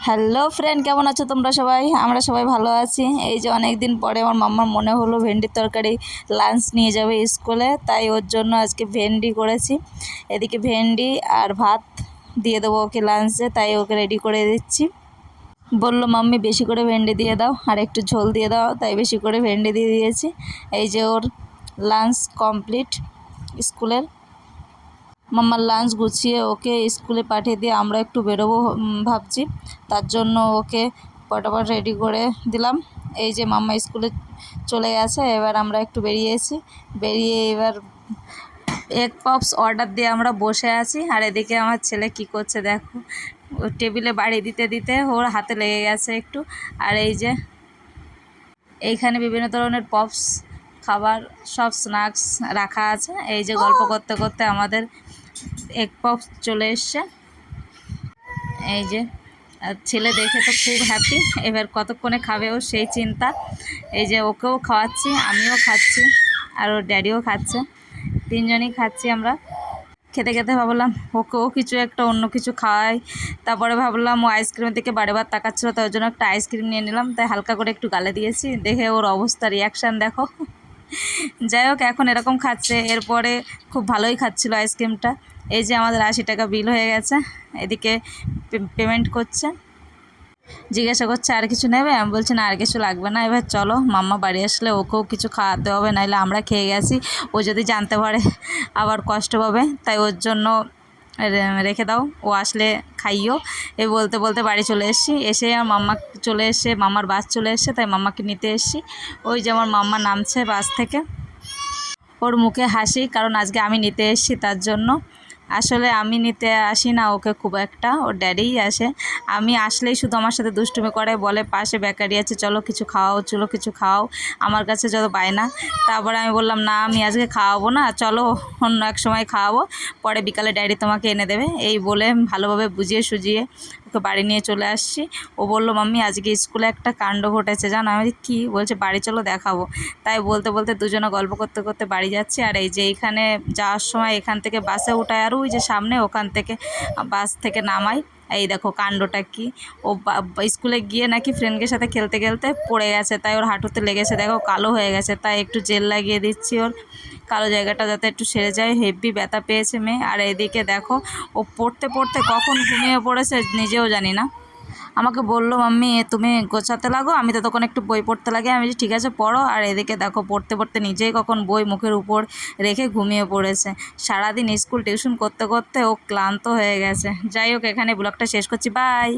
Hello friend, কেমন আছো তোমরা সবাই? আমরা সবাই ভালো আছি। এই যে অনেক দিন পরে আমার মাম্মার মনে হলো ভেন্ডির তরকারি লাঞ্চ নিয়ে যাবে স্কুলে, তাই ওর জন্য আজকে ভেন্ডি করেছি। এদিকে ভেন্ডি আর ভাত দিয়ে দেবো ওকে লাঞ্চে, তাই ওকে রেডি করে দিচ্ছি। বললো মাম্মি বেশি করে ভেন্ডি দিয়ে দাও আর একটু ঝোল দিয়ে দাও, তাই বেশি করে ভেন্ডি দিয়ে দিয়েছি। এই যে ওর লাঞ্চ কমপ্লিট স্কুলের। মাম্মার লাঞ্চ গুছিয়ে ওকে স্কুলে পাঠিয়ে দিয়ে আমরা একটু বেরোবো ভাবছি। তার জন্য ওকে পটাপট রেডি করে দিলাম। এই যে মাম্মা স্কুলে চলে গেছে, এবার আমরা একটু বেরিয়েছি। বেরিয়ে এবার এগ পপস অর্ডার দিয়ে আমরা বসে আছি। আর এদিকে আমার ছেলে কি করছে দেখো, ও টেবিলে বাড়ি দিতে দিতে ওর হাতে লেগে গেছে একটু। আর এই যে এইখানে বিভিন্ন ধরনের পপস খাবার সব স্ন্যাক্স রাখা আছে। এই যে গল্প করতে করতে আমাদের এগ পপস চলে এসছে। এই যে ছেলে দেখে তো খুব হ্যাপি, এবার কতক্ষণে খাবে ও সেই চিন্তা। এই যে ওকেও খাওয়াচ্ছি, আমিও খাচ্ছি, আর ওর ড্যাডিও খাচ্ছে, তিনজনই খাচ্ছি আমরা। খেতে খেতে ভাবলাম ওকেও কিছু একটা অন্য কিছু খাওয়াই। তারপরে ভাবলাম ও আইসক্রিমের দিকে বারেবার তাকাচ্ছিলো, তার জন্য একটা আইসক্রিম নিয়ে নিলাম, তাই হালকা করে একটু গালে দিয়েছি। দেখে ওর অবস্থা, রিয়াকশান দেখো। যাই হোক, এখন এরকম খাচ্ছে, এরপরে খুব ভালোই খাচ্ছিল আইসক্রিমটা। এই যে আমাদের 80 টাকা বিল হয়ে গেছে। এদিকে পেমেন্ট করছে, জিজ্ঞাসা করছে আর কিছু নেবে? আমি বলছি না, আর কিছু লাগবে না। এবার চলো, মাম্মা বাড়ি আসলে ওকেও কিছু খাওয়াতে হবে, নাহলে আমরা খেয়ে গেছি, ও যদি জানতে পারে আবার কষ্ট পাবে। তাই ওর জন্য রেখে দাও, ও আসলে খাইও। এই বলতে বলতে বাড়ি চলে এসেছি। এসে আমার মাম্মা চলে এসে, মাম্মার বাস চলে এসছে, তাই মাম্মাকে নিতে এসেছি। ওই যে আমার মাম্মা নামছে বাস থেকে, ওর মুখে হাসি, কারণ আজকে আমি নিতে এসেছি তার জন্য। আসলে আমি নিতে আসি না ওকে খুব একটা, ওর ড্যাডিই আসে। আমি আসলেই শুধু আমার সাথে দুষ্টুমি করে, বলে পাশে বেকারি আছে, চলো কিছু খাওয়াও, চলো কিছু খাওয়াও, আমার কাছে যত বায়না। তারপরে আমি বললাম না, আমি আজকে খাওয়াবো না, চলো অন্য এক সময় খাওয়াবো, পরে বিকালে ড্যাডি তোমাকে এনে দেবে। এই বলে ভালোভাবে বুঝিয়ে সুজিয়ে ওকে বাড়ি নিয়ে চলে আসছি। ও বললো মাম্মি আজকে স্কুলে একটা কাণ্ড ঘটেছে জানো। আমি কী? বলছে বাড়ি চলো দেখাবো। তাই বলতে বলতে দুজনে গল্প করতে করতে বাড়ি যাচ্ছি। আর এই যে এইখানে যাওয়ার সময় এখান থেকে বাসে উঠায়, আর ওই যে সামনে ওখান থেকে বাস থেকে নামাই। এই দেখো কাণ্ডটা কি, ও স্কুলে গিয়ে নাকি ফ্রেন্ডের সাথে খেলতে খেলতে পড়ে গেছে, তাই ওর হাঁটুতে লেগেছে, দেখো কালো হয়ে গেছে, তাই একটু জেল লাগিয়ে দিচ্ছি ওর কালো জায়গাটা যাতে একটু সেরে যায়। হেভি ব্যথা পেয়েছে মেয়ে। আর এদিকে দেখো ও পড়তে পড়তে কখন ঘুমিয়ে পড়েছে নিজেও জানি না। আমাকে বললো মাম্মি তুমি গোছাতে লাগো, আমি তো তখন একটু বই পড়তে লাগে। আমি ঠিক আছে পড়ো। আর এদিকে দেখো পড়তে পড়তে নিজেই কখন বই মুখের উপর রেখে ঘুমিয়ে পড়েছে। সারাদিন স্কুল টিউশন করতে করতে ও ক্লান্ত হয়ে গেছে। যাই হোক, এখানে ব্লগটা শেষ করছি, বাই।